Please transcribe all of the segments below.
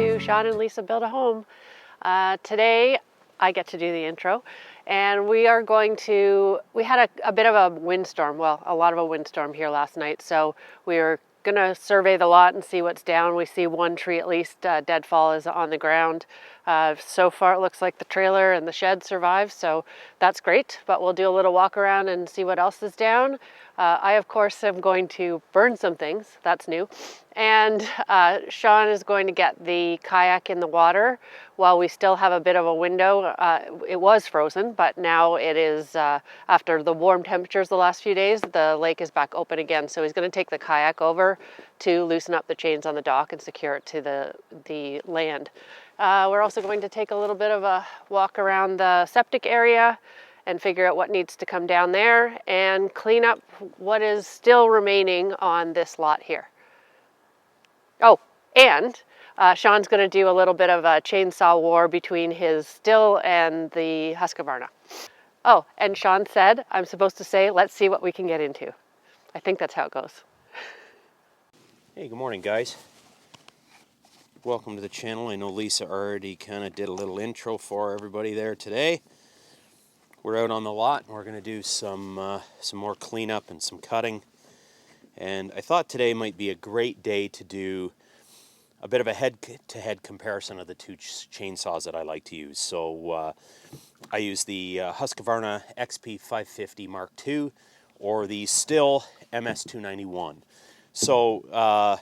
to Sean and Lisa Build a Home. Today I get to do the intro, and we had a bit of a windstorm, well, a lot of a windstorm here last night, so we were gonna survey the lot and see what's down. We see one tree at least, deadfall is on the ground. So far it looks like the trailer and the shed survived, so that's great, but we'll do a little walk around and see what else is down. I, of course, am going to burn some things, that's new, and Sean is going to get the kayak in the water while we still have a bit of a window. It was frozen, but now it is, after the warm temperatures the last few days, the lake is back open again, so he's going to take the kayak over to loosen up the chains on the dock and secure it to the land. We're also going to take a little bit of a walk around the septic area and figure out what needs to come down there and clean up what is still remaining on this lot here. Oh, and Sean's going to do a little bit of a chainsaw war between his Stihl and the Husqvarna. Oh, and Sean said I'm supposed to say, let's see what we can get into. I think that's how it goes. Hey, good morning, guys. Welcome to the channel. I know Lisa already kind of did a little intro for everybody there today. We're out on the lot and we're going to do some more cleanup and some cutting. And I thought today might be a great day to do a bit of a head-to-head comparison of the two chainsaws that I like to use. So I use the Husqvarna XP550 Mark II or the Stihl MS291. So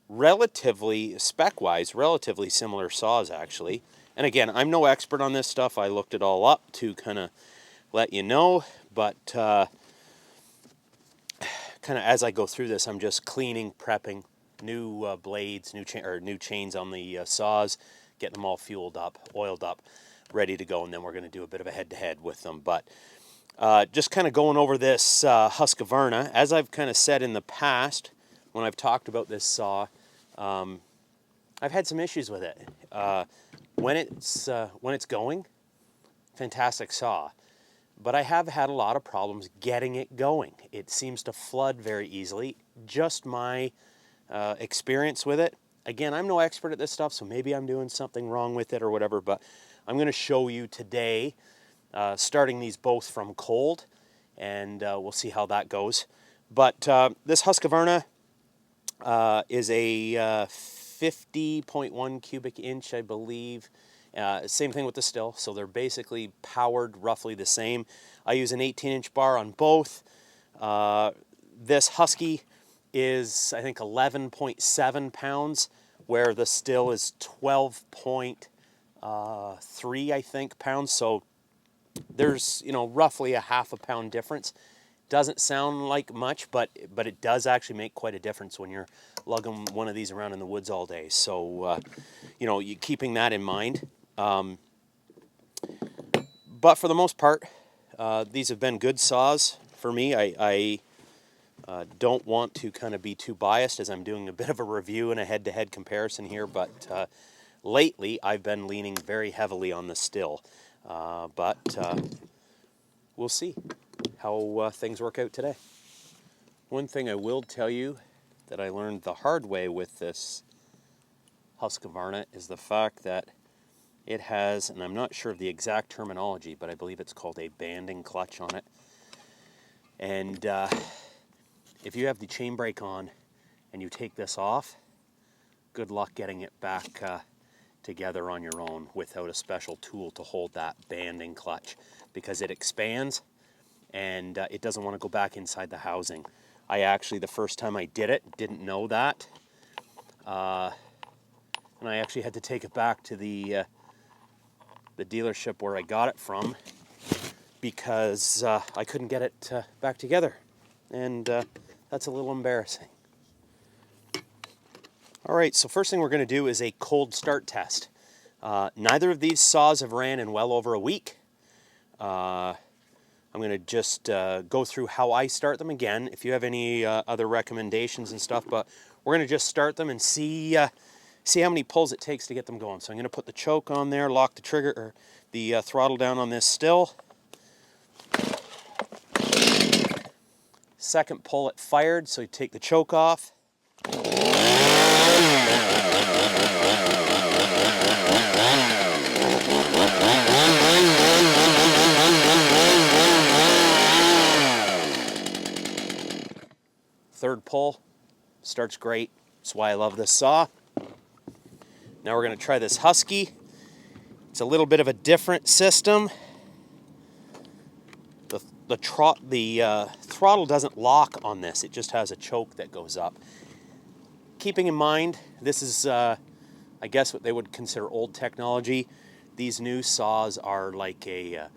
relatively, spec-wise, relatively similar saws actually. And again, I'm no expert on this stuff. I looked it all up to kind of let you know, but kind of as I go through this, I'm just cleaning, prepping new blades, new chains on the saws, getting them all fueled up, oiled up, ready to go, and then we're going to do a bit of a head-to-head with them. But just kind of going over this Husqvarna, as I've kind of said in the past when I've talked about this saw, I've had some issues with it. When it's going, fantastic saw. But I have had a lot of problems getting it going. It seems to flood very easily. Just my experience with it. Again, I'm no expert at this stuff, so maybe I'm doing something wrong with it or whatever, but I'm going to show you today, starting these both from cold, and we'll see how that goes. But this Husqvarna is a 50.1 cubic inch, I believe. Same thing with the Stihl, so they're basically powered roughly the same. I use an 18-inch bar on both. This Husky is, I think, 11.7 pounds, where the Stihl is 12.3, I think, pounds. So there's, roughly a half a pound difference. Doesn't sound like much, but it does actually make quite a difference when you're lugging one of these around in the woods all day. So, you keeping that in mind. But for the most part, these have been good saws for me. I don't want to kind of be too biased as I'm doing a bit of a review and a head-to-head comparison here, but lately I've been leaning very heavily on the Stihl. But we'll see how things work out today. One thing I will tell you that I learned the hard way with this Husqvarna is the fact that it has, and I'm not sure of the exact terminology, but I believe it's called a banding clutch on it. And if you have the chain brake on and you take this off, good luck getting it back together on your own without a special tool to hold that banding clutch, because it expands and it doesn't want to go back inside the housing. I actually, the first time I did it, didn't know that. And I actually had to take it back to the dealership where I got it from, because I couldn't get it back together. And that's a little embarrassing. All right, so first thing we're going to do is a cold start test. Neither of these saws have ran in well over a week. I'm going to just go through how I start them again, if you have any other recommendations and stuff, but we're going to just start them and see how many pulls it takes to get them going. So I'm going to put the choke on there, lock the trigger, or the throttle down on this Stihl. Second pull, it fired, so you take the choke off. pull. Starts great. That's why I love this saw. Now we're going to try this Husky. It's a little bit of a different system. The throttle doesn't lock on this. It just has a choke that goes up. Keeping in mind, this is, I guess, what they would consider old technology. These new saws are like a, I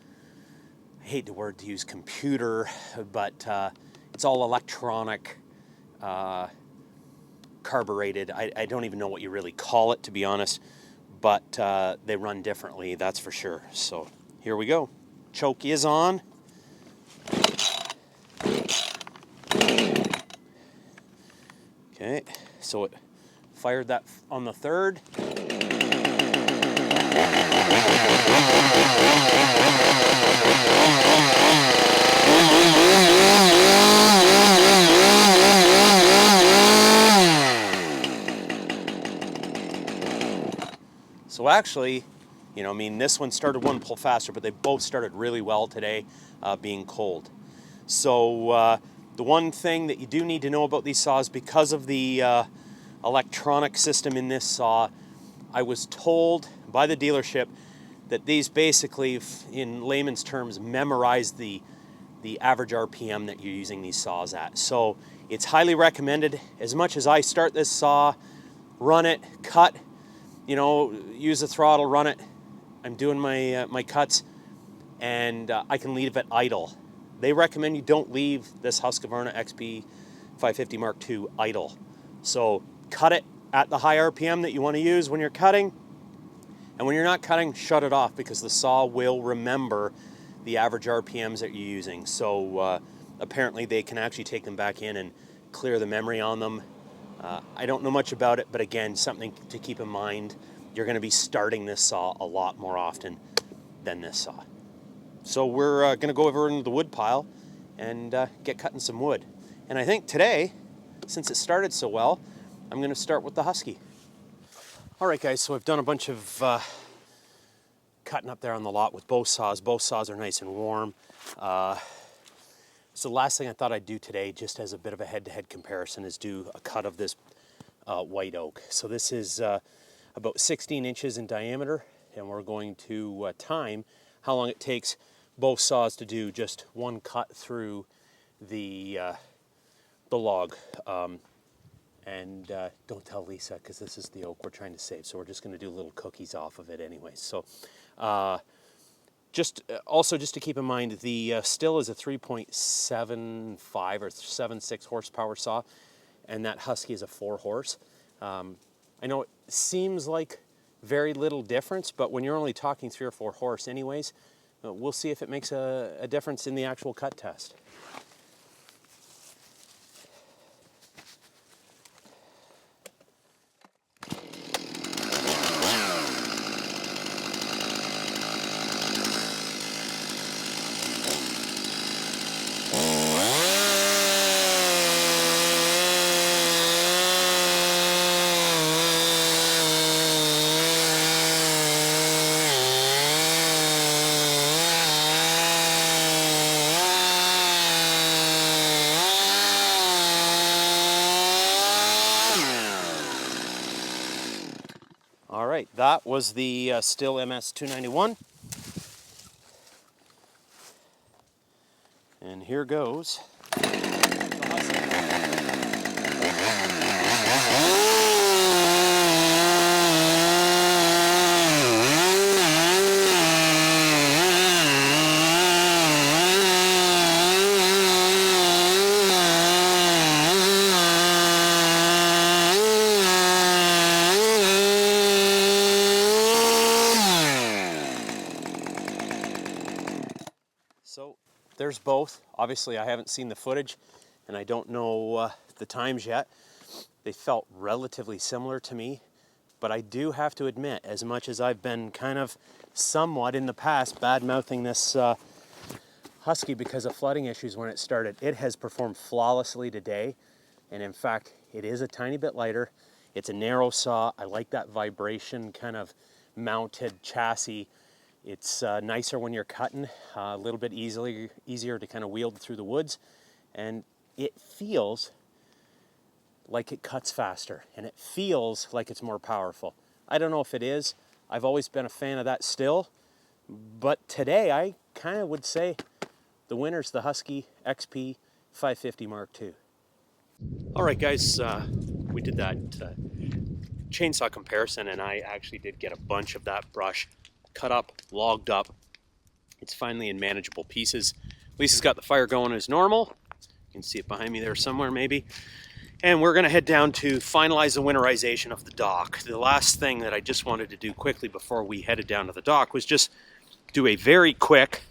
hate the word to use computer, but it's all electronic, carbureted. I don't even know what you really call it, to be honest, but they run differently, that's for sure. So here we go. Choke is on. Okay, so it fired that on the third. So actually, you know, I mean, this one started one pull faster, but they both started really well today, being cold. So the one thing that you do need to know about these saws, because of the electronic system in this saw, I was told by the dealership that these basically, in layman's terms, memorize the average RPM that you're using these saws at. So it's highly recommended. As much as I start this saw, run it, cut, you know, use the throttle, run it, I'm doing my my cuts, and I can leave it idle. They recommend you don't leave this Husqvarna XP 550 Mark II idle. So cut it at the high RPM that you want to use when you're cutting, and when you're not cutting, shut it off, because the saw will remember the average RPMs that you're using. So apparently they can actually take them back in and clear the memory on them. I don't know much about it, but again, something to keep in mind. You're going to be starting this saw a lot more often than this saw. So we're going to go over into the wood pile and get cutting some wood. And I think today, since it started so well, I'm going to start with the Husky. All right, guys, so I've done a bunch of cutting up there on the lot with both saws. Both saws are nice and warm. So the last thing I thought I'd do today, just as a bit of a head-to-head comparison, is do a cut of this white oak. So this is about 16 inches in diameter, and we're going to time how long it takes both saws to do just one cut through the log. And don't tell Lisa, because this is the oak we're trying to save, so we're just going to do little cookies off of it anyway. So just to keep in mind, the Stihl is a 3.75 or 7.6 horsepower saw, and that Husky is a 4 horse. I know it seems like very little difference, but when you're only talking 3 or 4 horse anyways, we'll see if it makes a difference in the actual cut test. All right, that was the Stihl MS291. And here goes. So there's both. Obviously, I haven't seen the footage, and I don't know the times yet. They felt relatively similar to me, but I do have to admit, as much as I've been kind of somewhat in the past bad-mouthing this Husky because of flooding issues when it started, it has performed flawlessly today, and in fact, it is a tiny bit lighter. It's a narrow saw. I like that vibration kind of mounted chassis. It's nicer when you're cutting, a little bit easier to kind of wield through the woods, and it feels like it cuts faster and it feels like it's more powerful. I don't know if it is. I've always been a fan of that Stihl, but today I kind of would say the winner's the Husky XP 550 Mark II. All right, guys, we did that chainsaw comparison, and I actually did get a bunch of that brush cut up, logged up. It's finally in manageable pieces. Lisa's got the fire going as normal. You can see it behind me there somewhere maybe. And we're gonna head down to finalize the winterization of the dock. The last thing that I just wanted to do quickly before we headed down to the dock was just do a very quick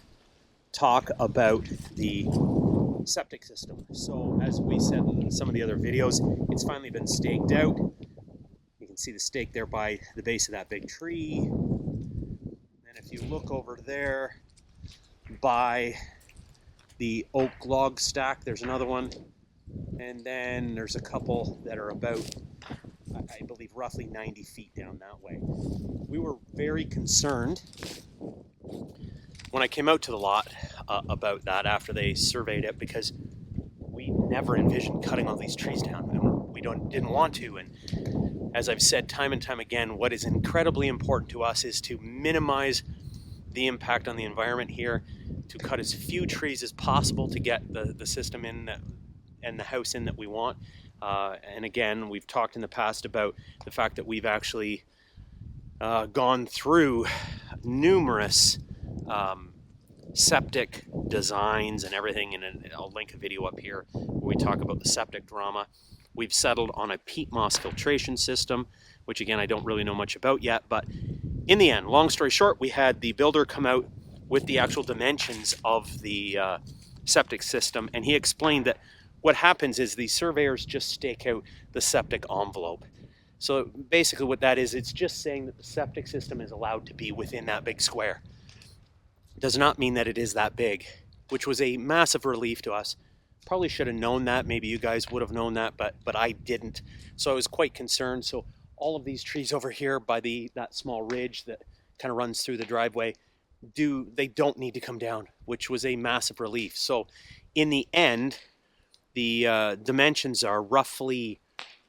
talk about the septic system. So as we said in some of the other videos, it's finally been staked out. You can see the stake there by the base of that big tree. And if you look over there by the oak log stack, there's another one. And then there's a couple that are about, I believe, roughly 90 feet down that way. We were very concerned when I came out to the lot about that after they surveyed it, because we never envisioned cutting all these trees down, and we didn't want to. And as I've said time and time again, what is incredibly important to us is to minimize the impact on the environment here, to cut as few trees as possible to get the system in that, and the house in that we want. And again, we've talked in the past about the fact that we've actually gone through numerous septic designs and everything, and I'll link a video up here where we talk about the septic drama. We've settled on a peat moss filtration system, which again I don't really know much about yet, but in the end, long story short, we had the builder come out with the actual dimensions of the septic system, and he explained that what happens is the surveyors just stake out the septic envelope. So basically what that is, it's just saying that the septic system is allowed to be within that big square. It does not mean that it is that big, which was a massive relief to us. Probably should have known that. Maybe you guys would have known that, but I didn't. So I was quite concerned. So all of these trees over here by that small ridge that kind of runs through the driveway, they don't need to come down, which was a massive relief. So in the end, the dimensions are roughly,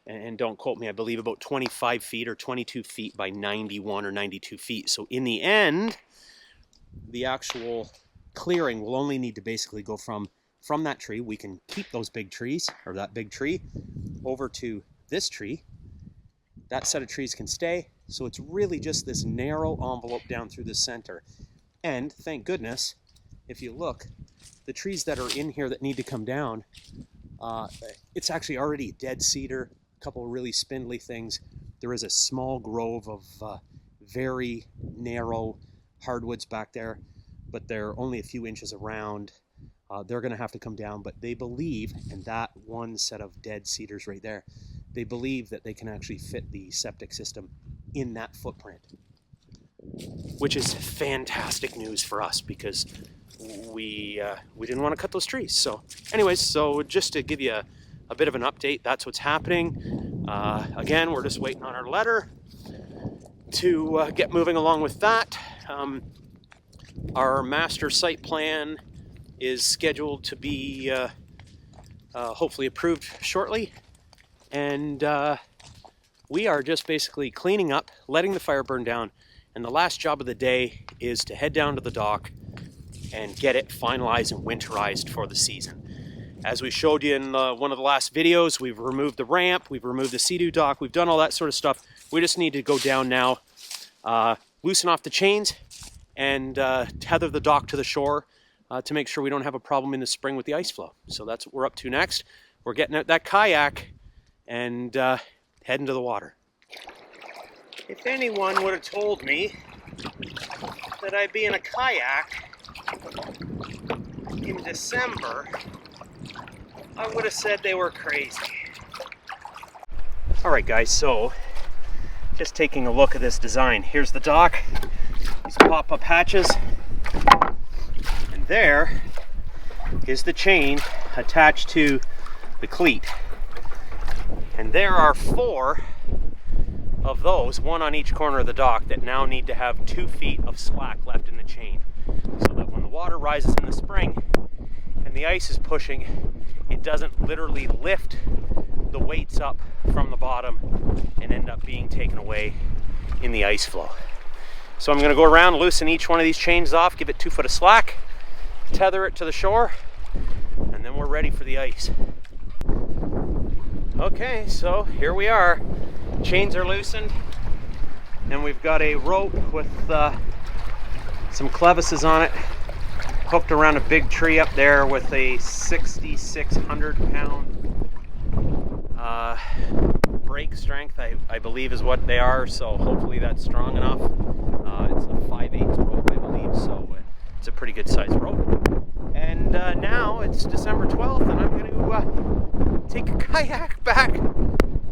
and don't quote me, I believe about 25 feet or 22 feet by 91 or 92 feet. So in the end, the actual clearing will only need to basically go from that tree. We can keep those big trees, or that big tree, over to this tree. That set of trees can stay. So it's really just this narrow envelope down through the center. And thank goodness, if you look, the trees that are in here that need to come down, it's actually already dead cedar, a couple of really spindly things. There is a small grove of very narrow hardwoods back there, but they're only a few inches around. They're going to have to come down, but they believe, and that one set of dead cedars right there, they believe that they can actually fit the septic system in that footprint, which is fantastic news for us because we didn't want to cut those trees. So anyways, so just to give you a bit of an update, that's what's happening. Again, we're just waiting on our letter to get moving along with that. Our master site plan is scheduled to be hopefully approved shortly, and we are just basically cleaning up, letting the fire burn down, and the last job of the day is to head down to the dock and get it finalized and winterized for the season. As we showed you in one of the last videos, we've removed the ramp, we've removed the sea-doo dock, we've done all that sort of stuff. We just need to go down now, loosen off the chains, and tether the dock to the shore to make sure we don't have a problem in the spring with the ice flow. So that's what we're up to next. We're getting out that kayak and heading to the water. If anyone would have told me that I'd be in a kayak in December, I would have said they were crazy. All right, guys, so just taking a look at this design. Here's the dock, these pop-up hatches, and there is the chain attached to the cleat. And there are 4 of those, one on each corner of the dock, that now need to have 2 feet of slack left in the chain, so that when the water rises in the spring and the ice is pushing, it doesn't literally lift the weights up from the bottom and end up being taken away in the ice flow. So I'm going to go around, loosen each one of these chains off, give it 2 foot of slack, tether it to the shore, and then we're ready for the ice. Okay, so here we are. Chains are loosened, and we've got a rope with some clevises on it, hooked around a big tree up there with a 6,600 pound brake strength, I believe is what they are, so hopefully that's strong enough. It's a 5/8 rope, I believe, so it's a pretty good size rope. And now it's December 12th, and I'm going to take a kayak back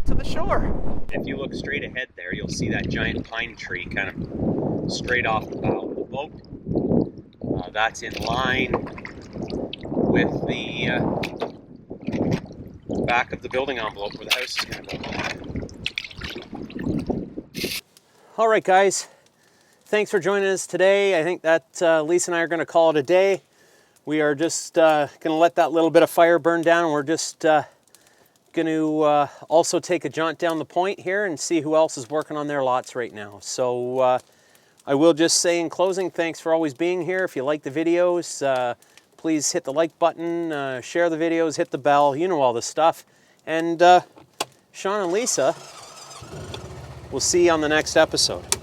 to the shore. If you look straight ahead there, you'll see that giant pine tree kind of straight off the bow of the boat. That's in line with the back of the building envelope where the house is going to go. All right, guys. Thanks for joining us today. I think that Lisa and I are going to call it a day. We are just going to let that little bit of fire burn down, and we're just going to also take a jaunt down the point here and see who else is working on their lots right now. So I will just say in closing, thanks for always being here. If you like the videos, please hit the like button, share the videos, hit the bell, you know all this stuff. And Sean and Lisa, we'll see you on the next episode.